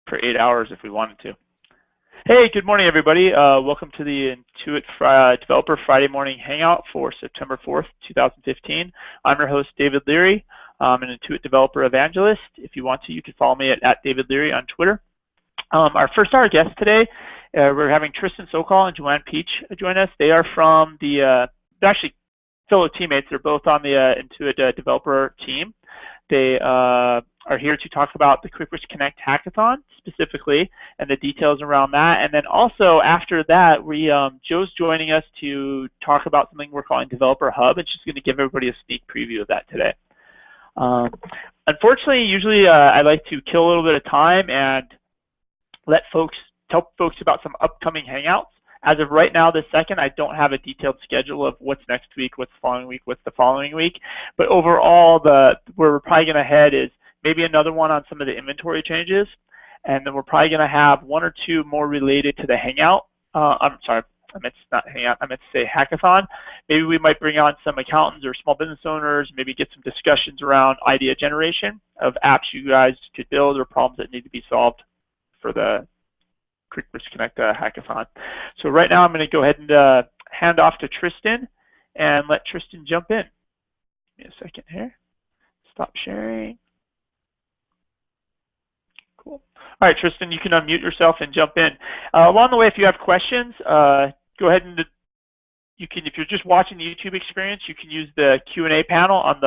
for 8 hours if we wanted to. Hey, good morning, everybody. Welcome to the Intuit Developer Friday Morning Hangout for September 4th, 2015. I'm your host, David Leary. I'm an Intuit Developer Evangelist. If you want to, you can follow me at David Leary on Twitter. Our first hour guests today, we're having Tristan Sokol and Joanne Peach join us. They are from they're actually fellow teammates. They're both on the Intuit Developer team. They are here to talk about the QuickBooks Connect Hackathon specifically and the details around that. And then also after that, Joe's joining us to talk about something we're calling Developer Hub, and she's going to give everybody a sneak preview of that today. Unfortunately, usually I like to kill a little bit of time and tell folks about some upcoming Hangouts. As of right now, this second, I don't have a detailed schedule of what's next week, what's the following week, what's the following week. But overall, where we're probably going to head is maybe another one on some of the inventory changes, and then we're probably going to have one or two more related to the Hangout. I'm sorry, I meant not Hangout, I meant to say Hackathon. Maybe we might bring on some accountants or small business owners, maybe get some discussions around idea generation of apps you guys could build or problems that need to be solved for the QuickBooks Connect Hackathon. So right now I'm going to go ahead and hand off to Tristan and let Tristan jump in. Give me a second here. Stop sharing. Cool. All right, Tristan, you can unmute yourself and jump in. Along the way, if you have questions, go ahead and if you're just watching the YouTube experience, you can use the Q&A panel on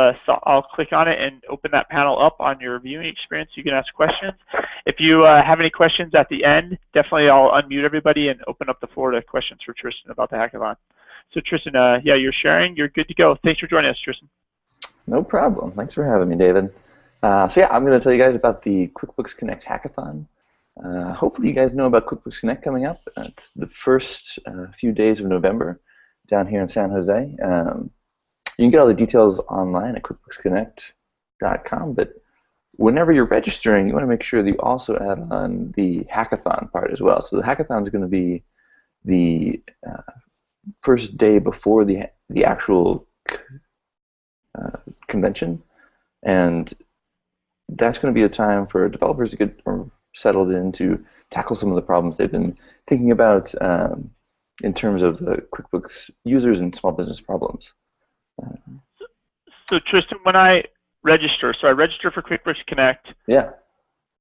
I'll click on it and open that panel up on your viewing experience. You can ask questions. If you have any questions at the end, definitely I'll unmute everybody and open up the floor to questions for Tristan about the hackathon. So Tristan, yeah, you're sharing. You're good to go. Thanks for joining us, Tristan. No problem. Thanks for having me, David. So yeah, I'm going to tell you guys about the QuickBooks Connect Hackathon. Hopefully you guys know about QuickBooks Connect coming up. It's the first few days of November down here in San Jose. You can get all the details online at QuickBooksConnect.com, but whenever you're registering, you want to make sure that you also add on the hackathon part as well. So the hackathon is going to be the first day before the actual convention, and that's going to be a time for developers to get settled in to tackle some of the problems they've been thinking about in terms of the QuickBooks users and small business problems. So Tristan, when I register, so I register for QuickBooks Connect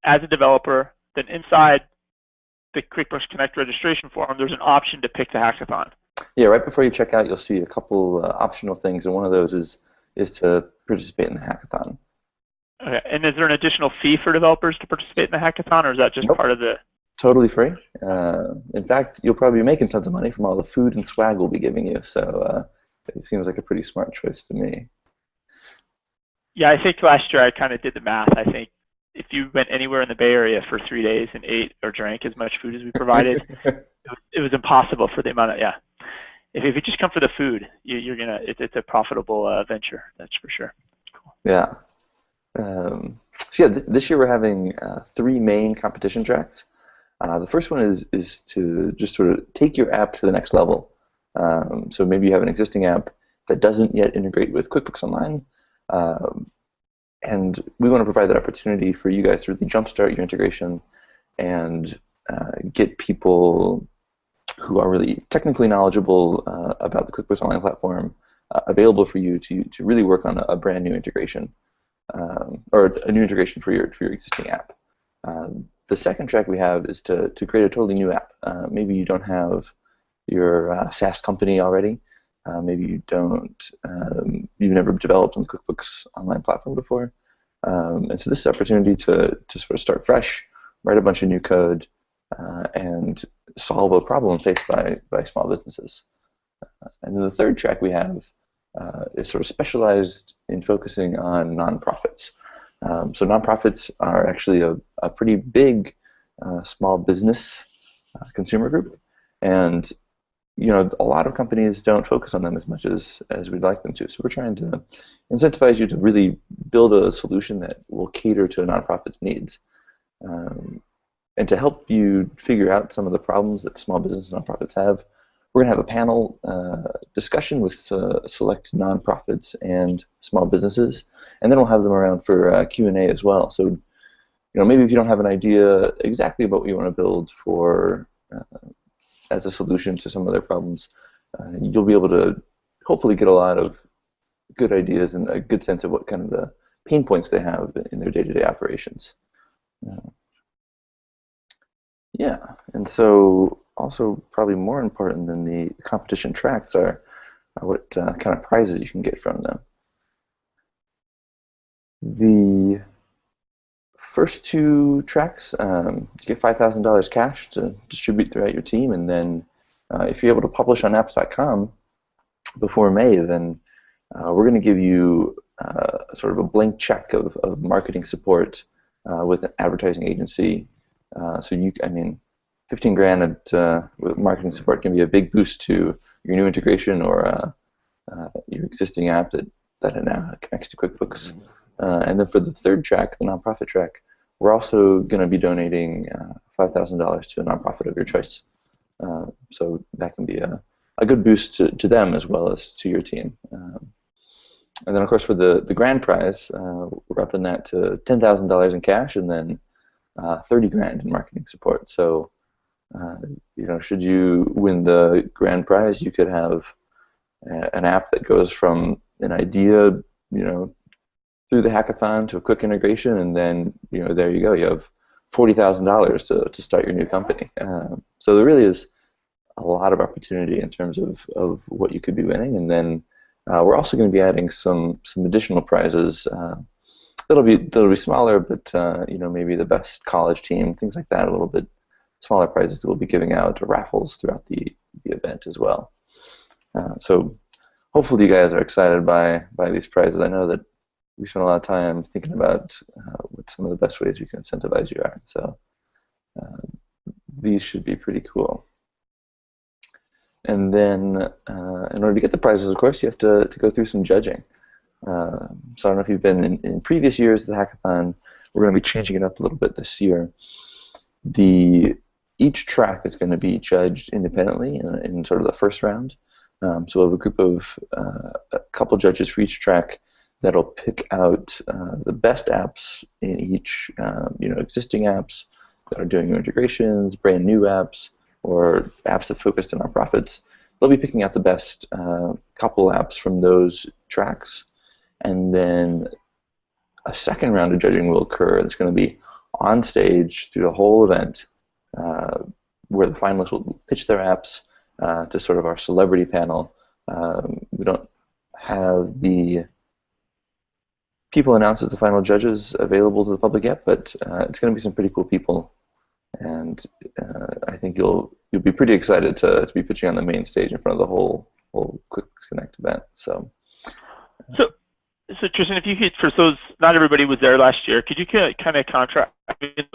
as a developer, then inside the QuickBooks Connect registration form, there's an option to pick the hackathon. Yeah, right before you check out, you'll see a couple optional things, and one of those is to participate in the hackathon. Okay, and is there an additional fee for developers to participate in the hackathon, or is that just part of the... Totally free. In fact, you'll probably be making tons of money from all the food and swag we'll be giving you, so it seems like a pretty smart choice to me. Yeah, I think last year I kind of did the math. I think if you went anywhere in the Bay Area for 3 days and ate or drank as much food as we provided, it was impossible for the amount of, If you just come for the food, it's a profitable venture, that's for sure. Cool. Yeah. So yeah, this year we're having 3 main competition tracks. The first one is to just sort of take your app to the next level. So maybe you have an existing app that doesn't yet integrate with QuickBooks Online, and we want to provide that opportunity for you guys to really jumpstart your integration and get people who are really technically knowledgeable about the QuickBooks Online platform available for you to really work on a brand new integration, or a new integration for your existing app. The second track we have is to create a totally new app. Maybe you don't have your SaaS company already. Maybe you don't. You've never developed on the QuickBooks Online platform before, and so this is an opportunity to sort of start fresh, write a bunch of new code, and solve a problem faced by small businesses. And then the third track we have is sort of specialized in focusing on nonprofits. So nonprofits are actually a pretty big small business consumer group, and a lot of companies don't focus on them as much as we'd like them to. So we're trying to incentivize you to really build a solution that will cater to a nonprofit's needs. And to help you figure out some of the problems that small business and nonprofits have, we're going to have a panel discussion with select nonprofits and small businesses, and then we'll have them around for Q&A as well. So maybe if you don't have an idea exactly about what you want to build for as a solution to some of their problems, you'll be able to hopefully get a lot of good ideas and a good sense of what kind of the pain points they have in their day-to-day operations. Yeah, and so also probably more important than the competition tracks are what kind of prizes you can get from them. The first two tracks, you get $5,000 cash to distribute throughout your team, and then if you're able to publish on apps.com before May, then we're going to give you sort of a blank check of marketing support with an advertising agency. So I mean, 15 grand with marketing support can be a big boost to your new integration or your existing app that now connects to QuickBooks. And then for the third track, the nonprofit track, we're also going to be donating $5,000 to a nonprofit of your choice. So that can be a good boost to them as well as to your team. And then, of course, for the grand prize, we're upping that to $10,000 in cash and then 30 grand in marketing support. So, should you win the grand prize, you could have an app that goes from an idea, through the hackathon to a quick integration, and then there you go. You have $40,000 to start your new company. So there really is a lot of opportunity in terms of what you could be winning, and then we're also going to be adding some additional prizes. That'll be smaller, but maybe the best college team, things like that. A little bit smaller prizes that we'll be giving out, raffles throughout the event as well. So hopefully you guys are excited by these prizes. I know that we spent a lot of time thinking about what some of the best ways we can incentivize you are. So these should be pretty cool. And then in order to get the prizes, of course, you have to go through some judging. So I don't know if you've been in previous years of the hackathon. We're going to be changing it up a little bit this year. Each track is going to be judged independently in sort of the first round. So we'll have a group of a couple judges for each track that'll pick out the best apps in each, existing apps that are doing new integrations, brand new apps, or apps that focused on nonprofits. They'll be picking out the best couple apps from those tracks, and then a second round of judging will occur. It's going to be on stage through the whole event, where the finalists will pitch their apps to sort of our celebrity panel. We don't have the people announced as the final judges available to the public yet, but it's going to be some pretty cool people, and I think you'll be pretty excited to be pitching on the main stage in front of the whole QuickBooks Connect event. So Tristan, if you could, for those, not everybody was there last year, could you kind of contrast? Can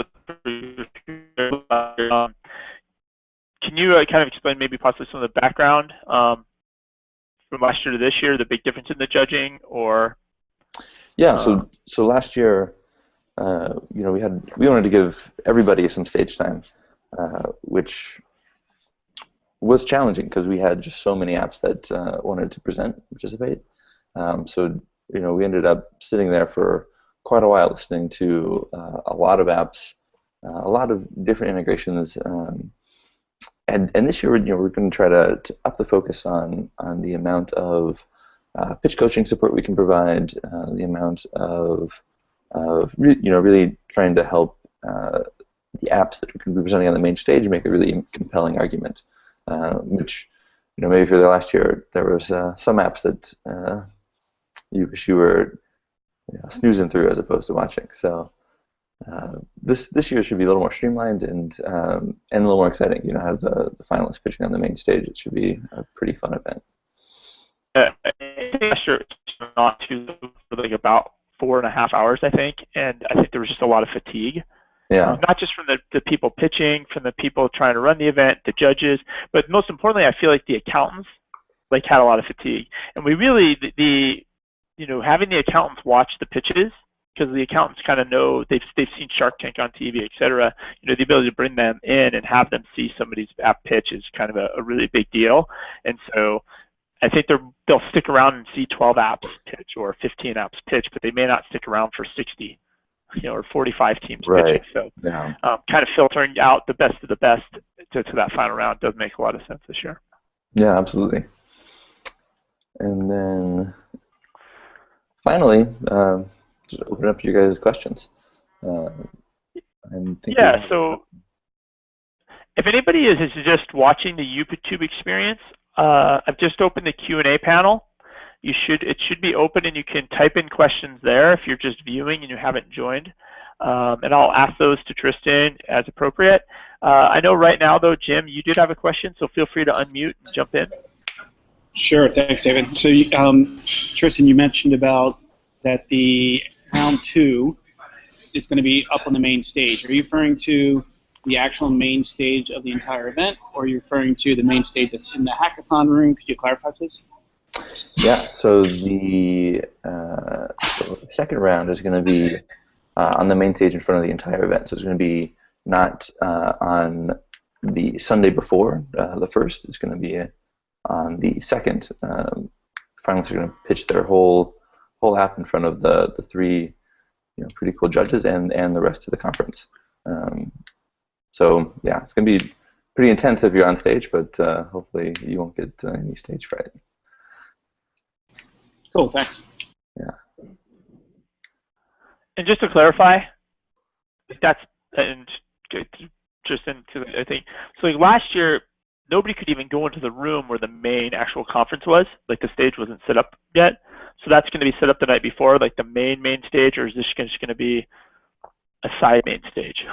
you kind of explain maybe possibly some of the background from last year to this year, the big difference in the judging, or? Yeah, so last year, we wanted to give everybody some stage time, which was challenging because we had just so many apps that wanted to participate. So we ended up sitting there for quite a while listening to a lot of apps, a lot of different integrations, and this year we're going to try to up the focus on the amount of pitch coaching support we can provide, the amount of really trying to help the apps that we can be presenting on the main stage make a really compelling argument. Which, maybe if you were there last year, there was some apps that you wish you were snoozing through as opposed to watching. So this year should be a little more streamlined and a little more exciting. Have the finalists pitching on the main stage. It should be a pretty fun event. Last year not too for like about 4.5 hours, I think, and I think there was just a lot of fatigue. Yeah. Not just from the people pitching, from the people trying to run the event, the judges, but most importantly, I feel like the accountants had a lot of fatigue. And we really having the accountants watch the pitches, because the accountants kind of know they've seen Shark Tank on TV, et cetera. The ability to bring them in and have them see somebody's app pitch is kind of a really big deal. And so I think they'll stick around and see 12 apps pitch or 15 apps pitch, but they may not stick around for 60. or 45 teams Right. pitching. So Yeah. kind of filtering out the best of the best to that final round does make a lot of sense this year. Yeah, absolutely. And then finally, just open up to you guys' questions. Yeah, so if anybody is just watching the YouTube experience, I've just opened the Q&A panel. It should be open and you can type in questions there if you're just viewing and you haven't joined. And I'll ask those to Tristan as appropriate. I know right now though, Jim, you did have a question, so feel free to unmute and jump in. Sure, thanks, David. So, Tristan, you mentioned about that the round 2 is going to be up on the main stage. Are you referring to the actual main stage of the entire event, or are you referring to the main stage that's in the hackathon room? Could you clarify, please? Yeah, so the second round is going to be on the main stage in front of the entire event. So it's going to be not on the Sunday before the first. It's going to be on the second. Finalists are going to pitch their whole app in front of the 3 pretty cool judges and the rest of the conference. So yeah, it's going to be pretty intense if you're on stage, but hopefully you won't get any stage fright. Cool, thanks. Yeah. And just to clarify, that's just into I think so. Like last year, nobody could even go into the room where the main actual conference was. Like the stage wasn't set up yet. So that's going to be set up the night before, like the main stage, or is this just going to be a side main stage?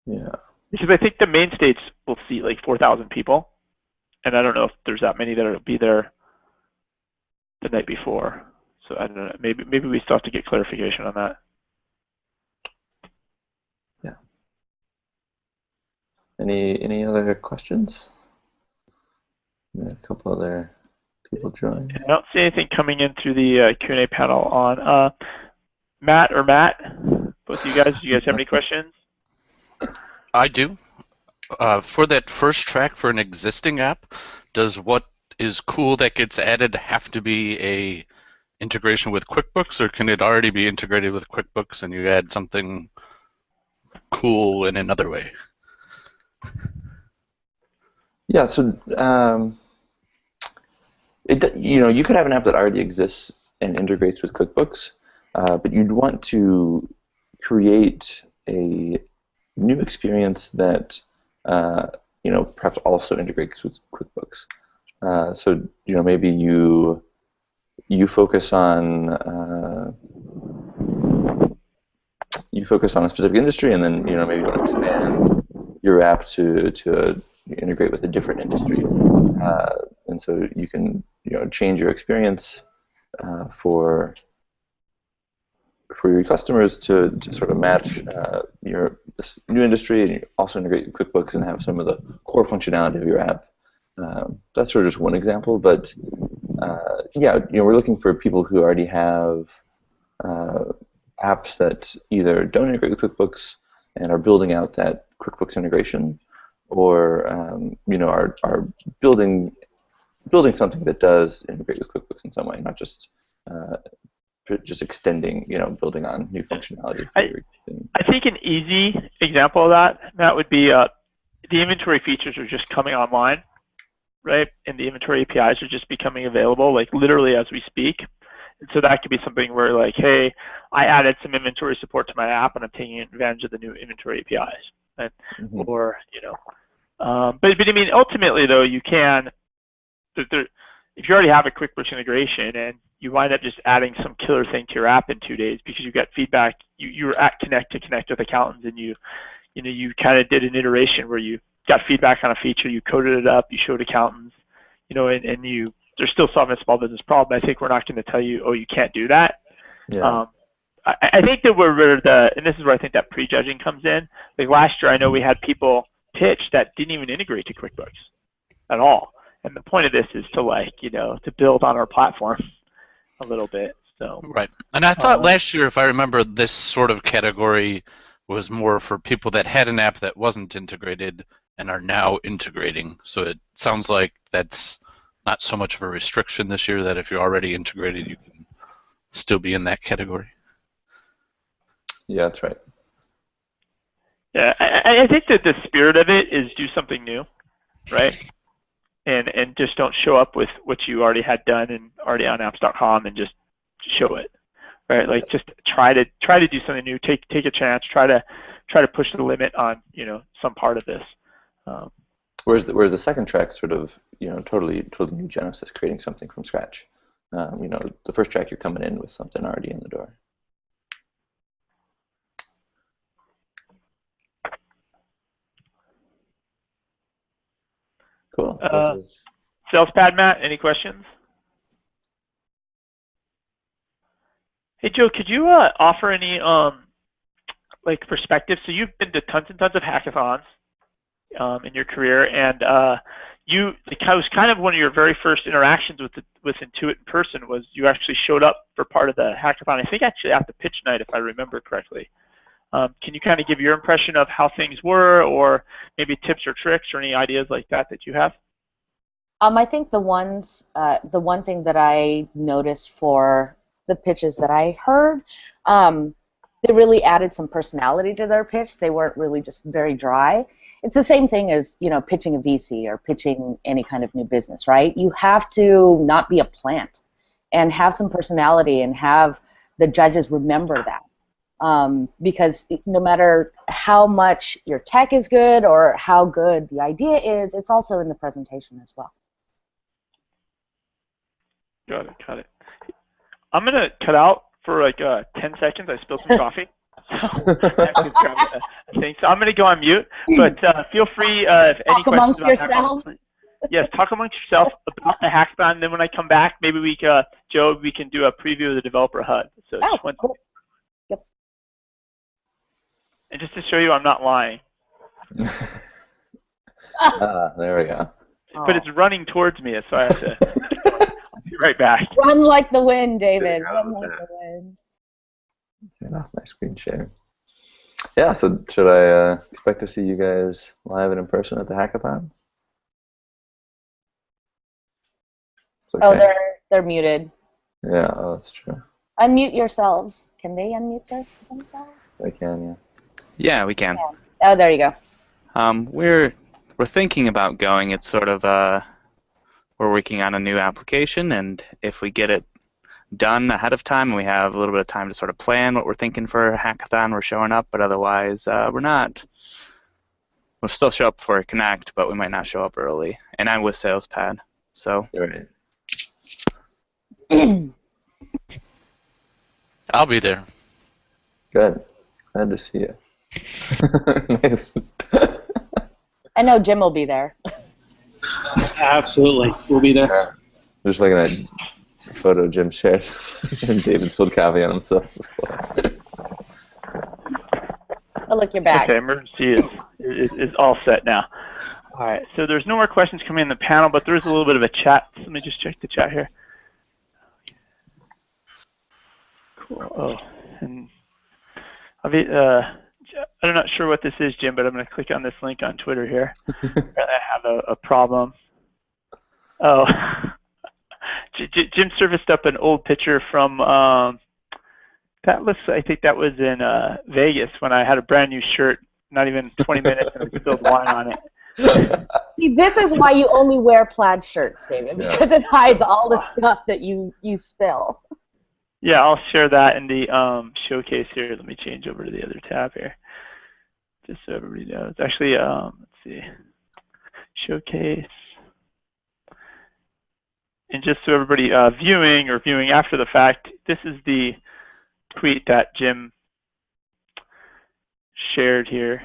Yeah. Because I think the main stage will seat like 4,000 people, and I don't know if there's that many that will be there the night before. So I don't know. Maybe we still have to get clarification on that. Yeah. Any other questions? Yeah, a couple other people join. I don't see anything coming in through the Q&A panel on Matt, both of you guys. Do you guys have any questions? I do. For that first track for an existing app, does what is cool that gets added have to be a integration with QuickBooks, or can it already be integrated with QuickBooks and you add something cool in another way? Yeah, so you could have an app that already exists and integrates with QuickBooks, but you'd want to create a new experience that perhaps also integrates with QuickBooks. So maybe you focus on a specific industry, and then maybe you want to expand your app to integrate with a different industry, and so you can change your experience for your customers to sort of match this new industry, and you also integrate with QuickBooks and have some of the core functionality of your app. That's sort of just one example, but we're looking for people who already have apps that either don't integrate with QuickBooks and are building out that QuickBooks integration, or are building something that does integrate with QuickBooks in some way, not just extending, building on new functionality. I think an easy example of that would be the inventory features are just coming online, right? And the inventory APIs are just becoming available, like literally as we speak. And so that could be something where, like, hey, I added some inventory support to my app, and I'm taking advantage of the new inventory APIs, right? Mm-hmm. Or but I mean, ultimately though, you can. If you already have a QuickBooks integration and you wind up just adding some killer thing to your app in 2 days because you got feedback, you were at Connect to connect with accountants, and you kind of did an iteration where you got feedback on a feature, you coded it up, you showed accountants, and they're still solving a small business problem. I think we're not going to tell you, oh, you can't do that. Yeah. I think that and this is where I think that prejudging comes in. Like last year, I know we had people pitch that didn't even integrate to QuickBooks at all. And the point of this is to to build on our platform a little bit. So right. And I thought last year, if I remember, this sort of category was more for people that had an app that wasn't integrated and are now integrating. So it sounds like that's not so much of a restriction this year, that if you're already integrated, you can still be in that category. Yeah, that's right. Yeah, I think that the spirit of it is do something new, right? And just don't show up with what you already had done and already on apps.com and just show it, right? Like just try to do something new, take a chance, try to push the limit on some part of this. Whereas the second track sort of totally new genesis, creating something from scratch. The first track you're coming in with something already in the door. Cool. Sales pad, Matt, any questions? Hey, Joe, could you offer any like perspective? So you've been to tons and tons of hackathons in your career, and it was kind of one of your very first interactions with Intuit in person was you actually showed up for part of the hackathon. I think actually at the pitch night, if I remember correctly. Can you kind of give your impression of how things were, or maybe tips or tricks or any ideas like that you have? I think the one thing that I noticed for the pitches that I heard, they really added some personality to their pitch. They weren't really just very dry. It's the same thing as pitching a VC or pitching any kind of new business, right? You have to not be a plant and have some personality and have the judges remember that. Because no matter how much your tech is good or how good the idea is, it's also in the presentation as well. Got it. I'm going to cut out for like 10 seconds. I spilled some coffee. So I'm going to go on mute, but feel free if any questions about yourself. Yes, talk amongst yourself about the hackathon, and then when I come back, maybe Joe, we can do a preview of the developer HUD. So cool. Yep. And just to show you I'm not lying. There we go. But it's running towards me, so I have to I'll be right back. Run like the wind, David. Run like the wind. Turn off my screen share. Yeah, so should I expect to see you guys live and in person at the hackathon? Okay. Oh, they're muted. Yeah, that's true. Unmute yourselves. Can they unmute themselves? They can, yeah. Yeah, we can. Oh, there you go. We're thinking about going. It's sort of we're working on a new application, and if we get it done ahead of time and we have a little bit of time to sort of plan what we're thinking for a hackathon, we're showing up, but otherwise we're not. We'll still show up for Connect, but we might not show up early. And I'm with SalesPad, so. Right. I'll be there. Good. Glad to see you. Nice. I know Jim will be there. Absolutely. We'll be there. Yeah. Just looking at a photo Jim shared. And David spilled coffee on himself. Oh, look, you're back. Okay, emergency is all set now. All right, so there's no more questions coming in the panel, but there is a little bit of a chat. So let me just check the chat here. Cool. Oh, and I'm not sure what this is, Jim, but I'm going to click on this link on Twitter here. I have a problem. Oh, Jim surfaced up an old picture from I think that was in Vegas when I had a brand new shirt, not even 20 minutes, and I spilled wine on it. See, this is why you only wear plaid shirts, David, because it hides all the stuff that you spill. Yeah, I'll share that in the showcase here. Let me change over to the other tab here, just so everybody knows. Actually, let's see, showcase. And just so everybody viewing or viewing after the fact, this is the tweet that Jim shared here.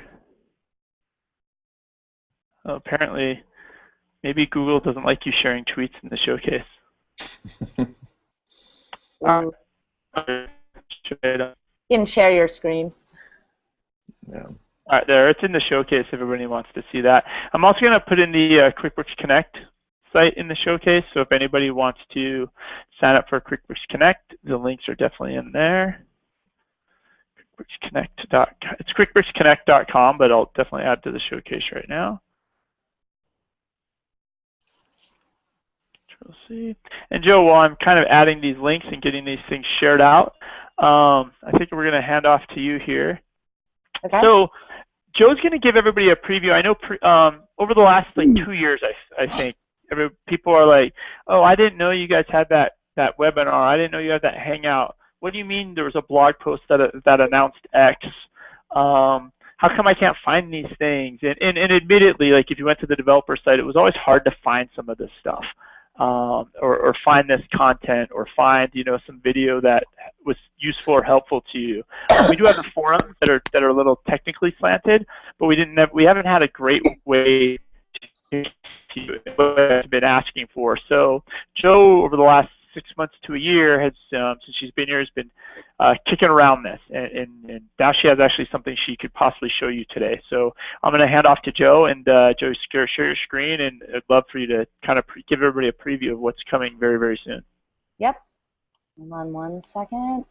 Apparently, maybe Google doesn't like you sharing tweets in the showcase. You can share your screen. Yeah. All right, there. It's in the showcase if everybody wants to see that. I'm also going to put in the QuickBooks Connect site in the showcase, so if anybody wants to sign up for QuickBooks Connect, the links are definitely in there. It's QuickBooksConnect.com, but I'll definitely add to the showcase right now. We'll see. And Joe, while I'm kind of adding these links and getting these things shared out, I think we're going to hand off to you here. Okay. So Joe's going to give everybody a preview. I know over the last like 2 years, I think people are like, oh, I didn't know you guys had that webinar. I didn't know you had that Hangout. What do you mean there was a blog post that announced X? How come I can't find these things? And admittedly, like if you went to the developer site, it was always hard to find some of this stuff, or find this content, or find some video that was useful or helpful to you. We do have the forums that are a little technically slanted, but we haven't had a great way to what I've been asking for. So Joe, over the last 6 months to a year, has since she's been here, has been kicking around this, and now she has actually something she could possibly show you today. So I'm going to hand off to Joe, and Joe, share your screen, and I'd love for you to kind of give everybody a preview of what's coming very, very soon. Yep. Hold on 1 second.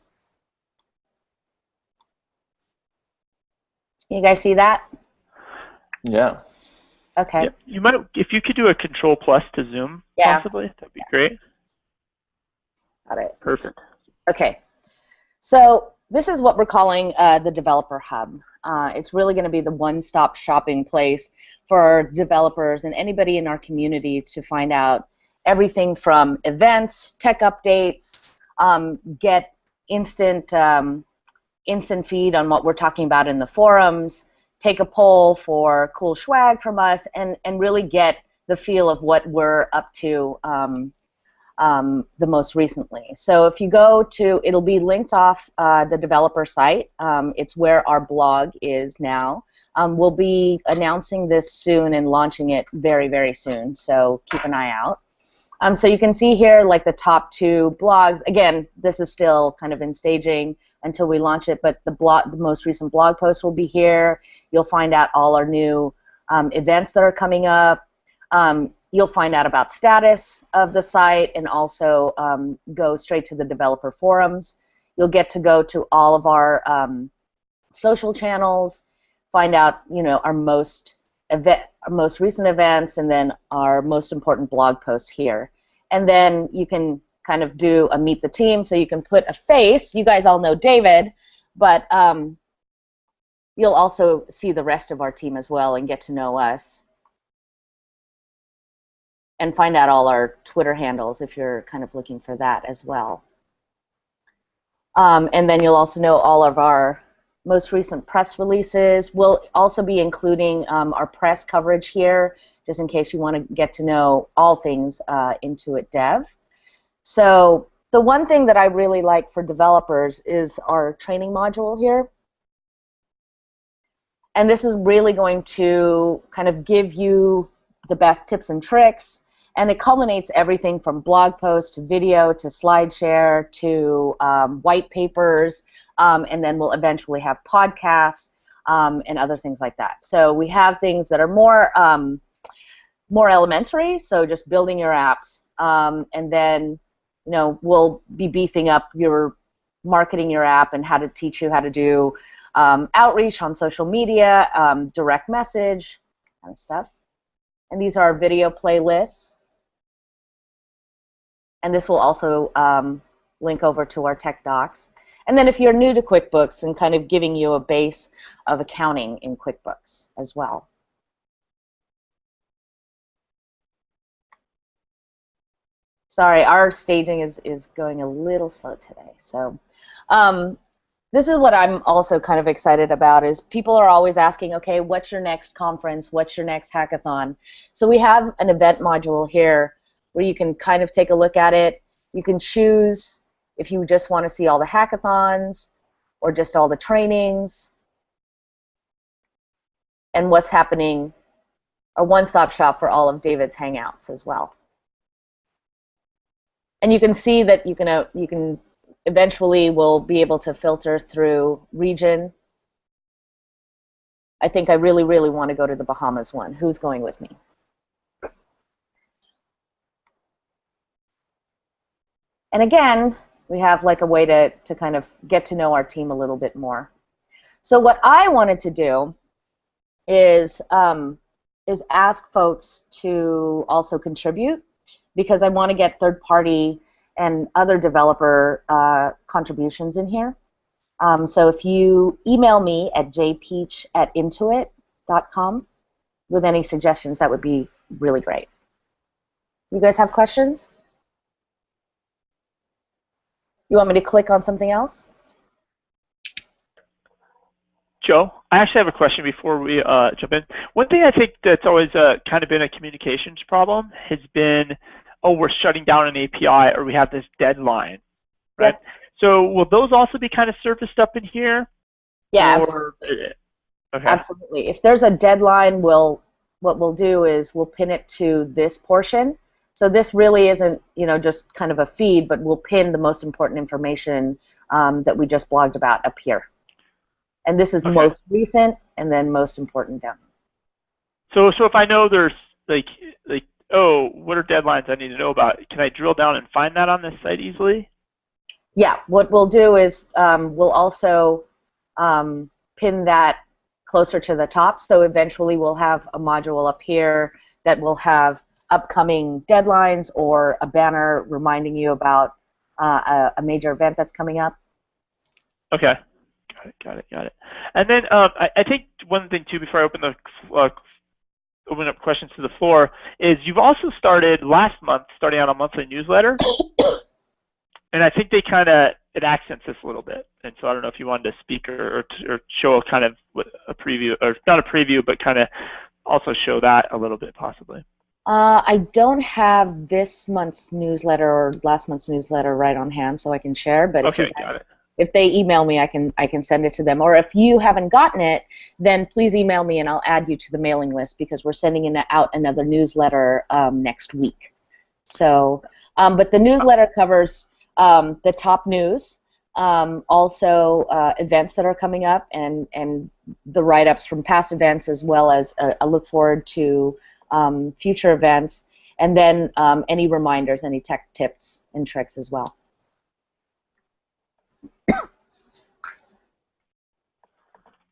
You guys see that? Yeah. Okay. Yep. You might, if you could do a Control+ to zoom, possibly, that'd be great. Got it. Perfect. Okay. So this is what we're calling the Developer Hub. It's really going to be the one-stop shopping place for developers and anybody in our community to find out everything from events, tech updates, get instant feed on what we're talking about in the forums, take a poll for cool swag from us, and really get the feel of what we're up to the most recently. So if you go to, it'll be linked off the developer site. It's where our blog is now. We'll be announcing this soon and launching it very, very soon, so keep an eye out. So you can see here like the top 2 blogs. Again, this is still kind of in staging until we launch it, but the most recent blog post will be here. You'll find out all our new events that are coming up. You'll find out about status of the site, and also go straight to the developer forums. You'll get to go to all of our social channels, find out our most recent events, and then our most important blog posts here. And then you can kind of do a meet the team, so you can put a face. You guys all know David, but you'll also see the rest of our team as well and get to know us, and find out all our Twitter handles if you're kind of looking for that as well. And then you'll also know all of our most recent press releases. We'll also be including our press coverage here, just in case you want to get to know all things Intuit Dev. So the one thing that I really like for developers is our training module here. And this is really going to kind of give you the best tips and tricks. And it culminates everything from blog posts to video to SlideShare to white papers, and then we'll eventually have podcasts and other things like that. So we have things that are more elementary, so just building your apps, and then we'll be beefing up your marketing your app and how to teach you how to do outreach on social media, direct message, kind of stuff. And these are our video playlists. And this will also link over to our tech docs. And then if you're new to QuickBooks, and kind of giving you a base of accounting in QuickBooks as well. Sorry, our staging is going a little slow today. So this is what I'm also kind of excited about, is people are always asking, okay, what's your next conference? What's your next hackathon? So we have an event module here where you can kind of take a look at it. You can choose if you just want to see all the hackathons or just all the trainings and what's happening, a one-stop shop for all of David's Hangouts as well. And you can see that you can eventually will be able to filter through region. I think I really, really want to go to the Bahamas one. Who's going with me? And again, we have like a way to kind of get to know our team a little bit more. So what I wanted to do is ask folks to also contribute. because I want to get third-party and other developer contributions in here. So if you email me at jpeach@intuit.com with any suggestions, that would be really great. You guys have questions? You want me to click on something else? Joe, I actually have a question before we jump in. One thing I think that's always kind of been a communications problem has been, oh, we're shutting down an API or we have this deadline, right? Yep. So will those also be kind of surfaced up in here? Yeah, or, okay. Absolutely. If there's a deadline, what we'll do is we'll pin it to this portion. So this really isn't, just kind of a feed, but we'll pin the most important information that we just blogged about up here. And this is most recent and then most important down. So if I know there's like oh, what are deadlines I need to know about? Can I drill down and find that on this site easily? Yeah. What we'll do is we'll also pin that closer to the top. So eventually we'll have a module up here that will have upcoming deadlines or a banner reminding you about a major event that's coming up. Okay. Got it. And then I think one thing too, before I open up questions to the floor, is you've also started last month starting out a monthly newsletter, and I think it accents this a little bit. And so I don't know if you wanted to speak or show a kind of a preview, or not a preview, but kind of also show that a little bit possibly. I don't have this month's newsletter or last month's newsletter right on hand, so I can share. But okay, got it. If they email me, I can send it to them. Or if you haven't gotten it, then please email me and I'll add you to the mailing list because we're sending out another newsletter next week. So, but the newsletter covers the top news, also events that are coming up, and the write-ups from past events, as well as a look forward to future events, and then any reminders, any tech tips and tricks as well.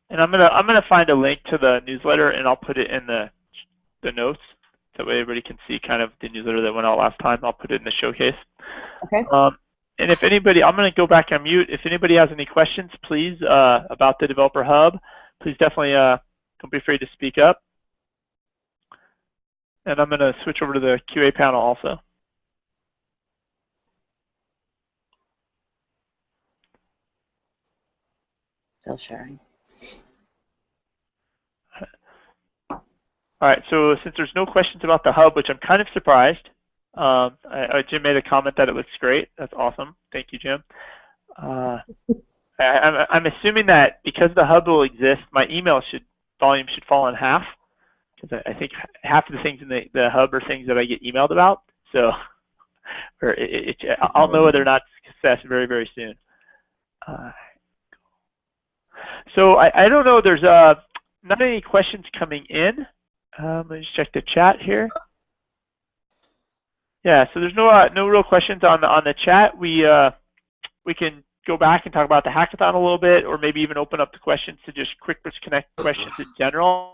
And I'm gonna find a link to the newsletter and I'll put it in the notes. That way everybody can see kind of the newsletter that went out last time. I'll put it in the showcase. Okay. And if anybody, I'm gonna go back on mute. If anybody has any questions, please, about the Developer Hub, please definitely don't be afraid to speak up. And I'm gonna switch over to the QA panel also. Still sharing. All right, so since there's no questions about the hub, which I'm kind of surprised, Jim made a comment that it looks great. That's awesome. Thank you, Jim. I'm assuming that because the hub will exist, my email volume should fall in half, because I think half of the things in the hub are things that I get emailed about. So I'll know whether or not it's success very, very soon. So I don't know. There's not any questions coming in. Let me just check the chat here. Yeah, so there's no real questions on the chat. We can go back and talk about the hackathon a little bit, or maybe even open up the questions to just QuickBooks Connect questions in general.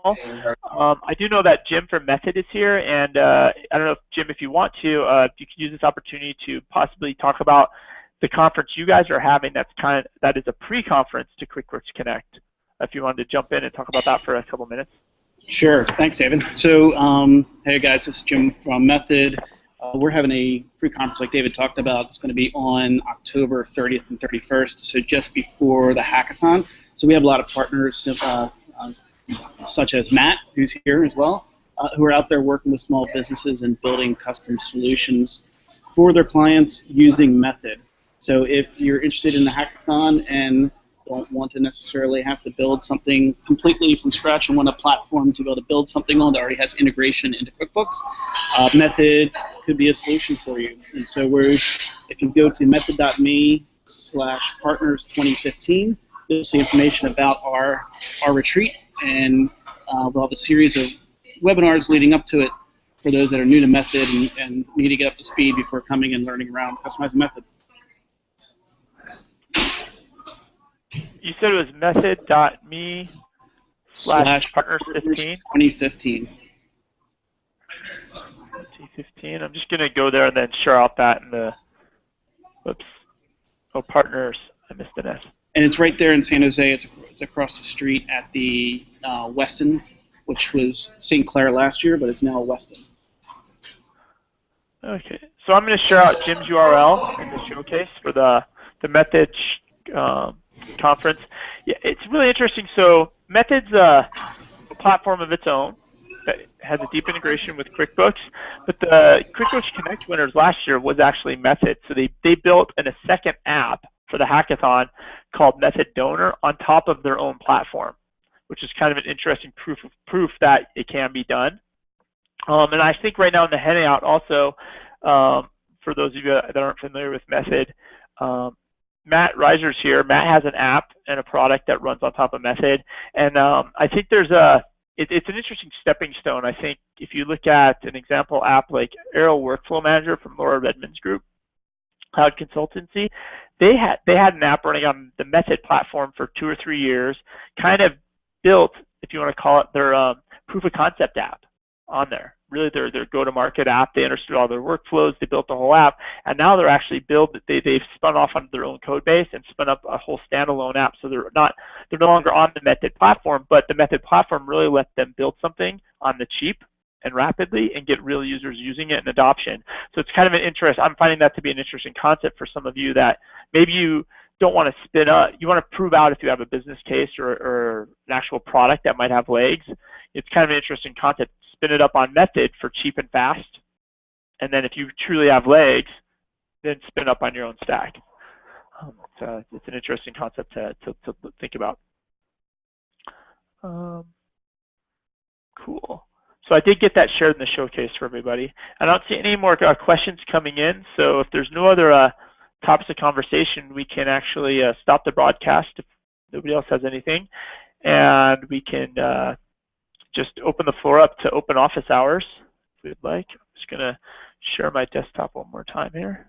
I do know that Jim from Method is here, and I don't know if Jim, if you want to, you can use this opportunity to possibly talk about the conference you guys are having. That is a pre-conference to QuickBooks Connect. If you wanted to jump in and talk about that for a couple minutes. Sure. Thanks, David. So, hey guys, this is Jim from Method. We're having a pre-conference like David talked about. It's going to be on October 30th and 31st, so just before the hackathon. So we have a lot of partners, such as Matt, who's here as well, who are out there working with small businesses and building custom solutions for their clients using Method. So if you're interested in the hackathon and don't want to necessarily have to build something completely from scratch and want a platform to be able to build something on that already has integration into QuickBooks, Method could be a solution for you. And so if you go to method.me/partners2015, you'll see information about our retreat, and we'll have a series of webinars leading up to it for those that are new to Method and need to get up to speed before coming and learning around customizing Method. You said it was method.me/partners15? 2015. 2015. I'm just going to go there and then share out that in the, whoops, oh, partners. I missed an S. And it's right there in San Jose. It's across the street at the Westin, which was St. Clair last year, but it's now a Westin. Okay, so I'm going to share out Jim's URL in the showcase for the Methods conference. Yeah, it's really interesting. So Methods a platform of its own that has a deep integration with QuickBooks, but the QuickBooks Connect winners last year was actually Methods. So they built a second app for the hackathon called Method Donor on top of their own platform, which is kind of an interesting proof that it can be done. And I think right now in the Hangout also, for those of you that aren't familiar with Method, Matt Reiser's here. Matt has an app and a product that runs on top of Method, and I think there's it's an interesting stepping stone. I think if you look at an example app like Arrow Workflow Manager from Laura Redmond's group, Cloud Consultancy, they had an app running on the Method platform for 2 or 3 years, kind of built, if you want to call it, their proof of concept app on there. Really their go-to-market app. They understood all their workflows. They built the whole app, and now they're actually they've spun off onto their own code base and spun up a whole standalone app. So they're no longer on the Method platform, but the Method platform really let them build something on the cheap and rapidly and get real users using it and adoption. So it's kind of an interest. I'm finding that to be an interesting concept for some of you that maybe you don't want to spin up. You want to prove out if you have a business case or an actual product that might have legs. It's kind of an interesting concept. Spin it up on Method for cheap and fast, and then if you truly have legs, then spin up on your own stack. It's an interesting concept to think about. Cool. So I did get that shared in the showcase for everybody. I don't see any more questions coming in, so if there's no other topics of conversation, we can actually stop the broadcast if nobody else has anything, and we can just open the floor up to open office hours if you'd like. I'm just going to share my desktop one more time here.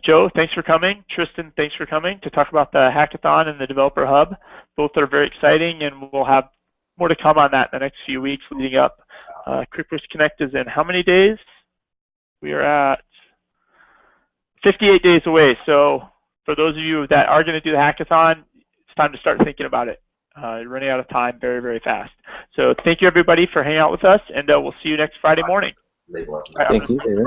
Joe, thanks for coming. Tristan, thanks for coming to talk about the Hackathon and the Developer Hub. Both are very exciting, and we'll have more to come on that in the next few weeks leading up. QuickBooks Connect is in how many days? We are at 58 days away. So for those of you that are going to do the Hackathon, it's time to start thinking about it. You're running out of time very, very fast. So thank you, everybody, for hanging out with us, and we'll see you next Friday morning. Thank you, David.